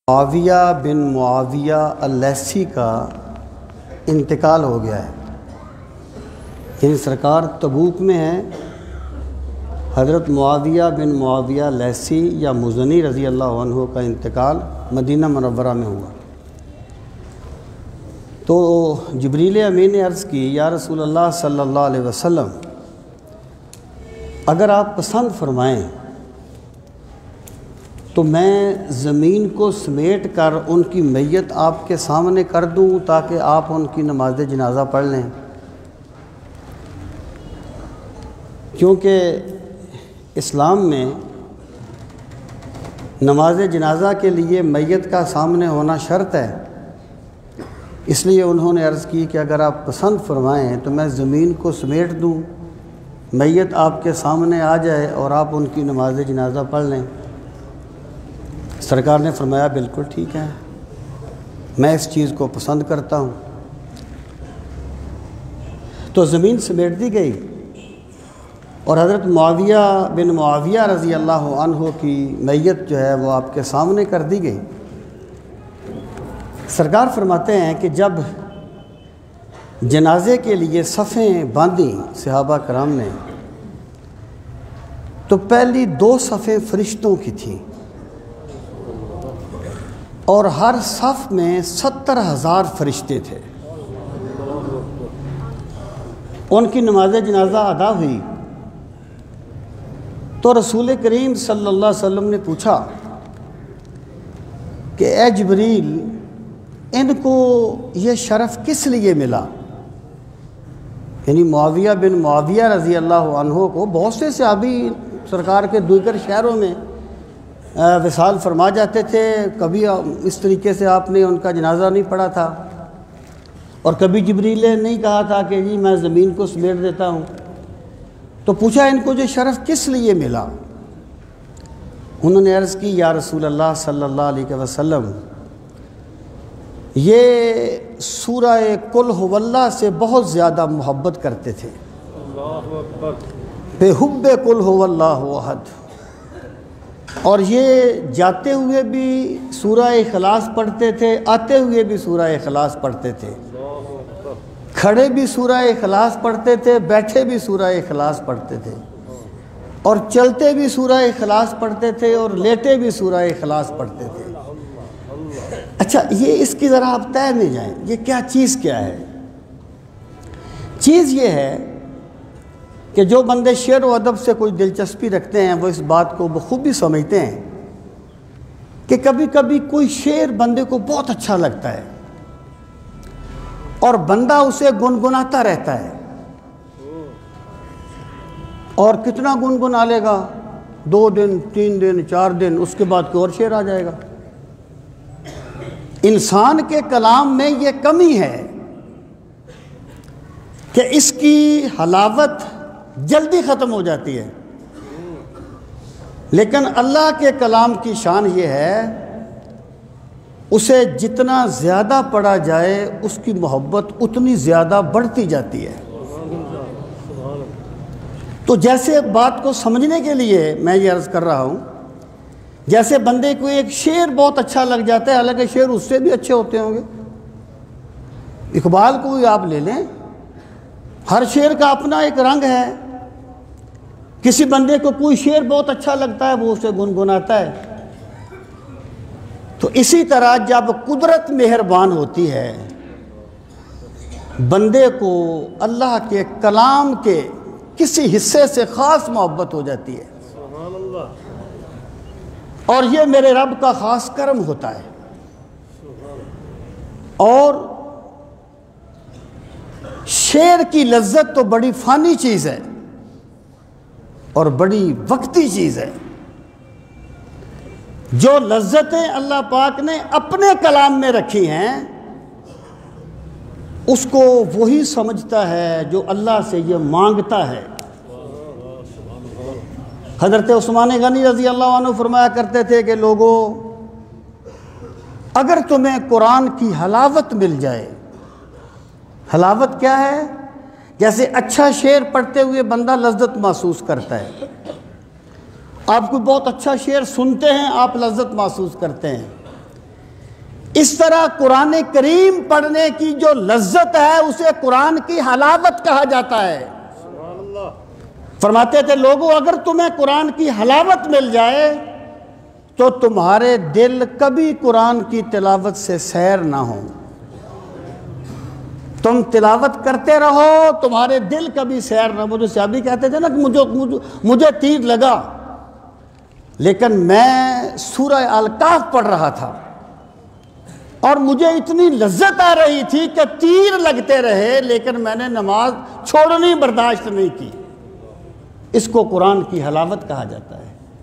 معاویہ بن معاویہ اللیثی کا انتقال ہو گیا ہے۔ یعنی سرکار تبوک میں ہیں، حضرت معاویہ بن معاویہ اللیثی یا مزنی رضی اللہ عنہ کا انتقال مدینہ منورہ میں ہوا۔ تو جبریل امین نے عرض کی، یا رسول اللہ صلی اللہ علیہ وسلم، اگر آپ پسند فرمائیں تو میں زمین کو سمیٹ کر ان کی میت آپ کے سامنے کر دوں تاکہ آپ ان کی نماز جنازہ پڑھ لیں، کیونکہ اسلام میں نماز جنازہ کے لیے میت کا سامنے ہونا شرط ہے۔ اس لیے انہوں نے عرض کی کہ اگر آپ پسند فرمائیں تو میں زمین کو سمیٹ دوں، میت آپ کے سامنے آ جائے اور آپ ان کی نماز جنازہ پڑھ لیں۔ سرکار نے فرمایا بالکل ٹھیک ہے، میں اس چیز کو پسند کرتا ہوں۔ تو زمین سمیٹ دی گئی اور حضرت معاویہ بن معاویہ رضی اللہ عنہ کی میت جو ہے وہ آپ کے سامنے کر دی گئی۔ سرکار فرماتے ہیں کہ جب جنازے کے لیے صفیں باندھیں صحابہ کرام نے، تو پہلی 2 صفیں فرشتوں کی تھیں اور ہر صف میں 70,000 فرشتے تھے۔ ان کی نماز جنازہ ادا ہوئی تو رسول کریم صلی اللہ علیہ وسلم نے پوچھا کہ اے جبریل، ان کو یہ شرف کس لیے ملا؟ یعنی معاویہ بن معاویہ رضی اللہ عنہ کو بہت سے صحابی سرکار کے دیگر شہروں میں وصال فرما جاتے تھے، کبھی اس طریقے سے آپ نے ان کا جنازہ نہیں پڑھا تھا، اور کبھی جبریل نے نہیں کہا تھا کہ جی میں زمین کو سمیٹ دیتا ہوں۔ تو پوچھا ان کو جو شرف کس لیے ملا؟ انہوں نے عرض کی، یا رسول اللہ صلی اللہ علیہ وسلم، یہ سورہ قل هو اللہ سے بہت زیادہ محبت کرتے تھے۔ بے حب قل هو اللہ احد۔ اور یہ جاتے ہوئے بھی سورہ اخلاص پڑھتے تھے، آتے ہوئے بھی سورہ اخلاص پڑھتے تھے، کھڑے بھی سورہ اخلاص پڑھتے تھے، بیٹھے بھی سورہ اخلاص پڑھتے تھے، اور چلتے بھی سورہ اخلاص پڑھتے تھے، اور لیٹے بھی سورہ اخلاص پڑھتے تھے۔ اچھا، یہ اس کی ذرا آپ طے میں جائیں، یہ کیا چیز کیا ہے؟ چیز یہ ہے کہ جو بندے شعر و ادب سے کوئی دلچسپی رکھتے ہیں وہ اس بات کو بخوبی سمجھتے ہیں کہ کبھی کبھی کوئی شعر بندے کو بہت اچھا لگتا ہے اور بندہ اسے گنگناتا رہتا ہے، اور کتنا گنگنا لے گا، 2 دن 3 دن 4 دن، اس کے بعد کوئی اور شعر آ جائے گا۔ انسان کے کلام میں یہ کمی ہے کہ اس کی حلاوت جلدی ختم ہو جاتی ہے، لیکن اللہ کے کلام کی شان یہ ہے اسے جتنا زیادہ پڑھا جائے اس کی محبت اتنی زیادہ بڑھتی جاتی ہے۔ تو جیسے بات کو سمجھنے کے لیے میں یہ عرض کر رہا ہوں، جیسے بندے کو ایک شعر بہت اچھا لگ جاتا ہے، حالانکہ شعر اس سے بھی اچھے ہوتے ہوں گے۔ اقبال کو آپ لے لیں، ہر شعر کا اپنا ایک رنگ ہے۔ کسی بندے کو کوئی شعر بہت اچھا لگتا ہے، وہ اسے گنگناتا ہے۔ تو اسی طرح جب قدرت مہربان ہوتی ہے، بندے کو اللہ کے کلام کے کسی حصے سے خاص محبت ہو جاتی ہے، اور یہ میرے رب کا خاص کرم ہوتا ہے۔ اور شعر کی لذت تو بڑی فانی چیز ہے اور بڑی وقتی چیز ہے۔ جو لذتیں اللہ پاک نے اپنے کلام میں رکھی ہیں اس کو وہی سمجھتا ہے جو اللہ سے یہ مانگتا ہے۔ حضرت عثمان غنی رضی اللہ عنہ فرمایا کرتے تھے کہ لوگوں، اگر تمہیں قرآن کی حلاوت مل جائے، حلاوت کیا ہے؟ جیسے اچھا شعر پڑھتے ہوئے بندہ لذت محسوس کرتا ہے، آپ کوئی بہت اچھا شعر سنتے ہیں، آپ لذت محسوس کرتے ہیں، اس طرح قرآن کریم پڑھنے کی جو لذت ہے اسے قرآن کی حلاوت کہا جاتا ہے۔ فرماتے تھے لوگوں اگر تمہیں قرآن کی حلاوت مل جائے تو تمہارے دل کبھی قرآن کی تلاوت سے سیر نہ ہوں، تم تلاوت کرتے رہو تمہارے دل کبھی سیر نہ ہو۔ جو صحابی کہتے تھے نا کہ مجھے تیر لگا لیکن میں سورہ الکہف پڑھ رہا تھا اور مجھے اتنی لذت آ رہی تھی کہ تیر لگتے رہے لیکن میں نے نماز چھوڑنی برداشت نہیں کی۔ اس کو قرآن کی حلاوت کہا جاتا ہے۔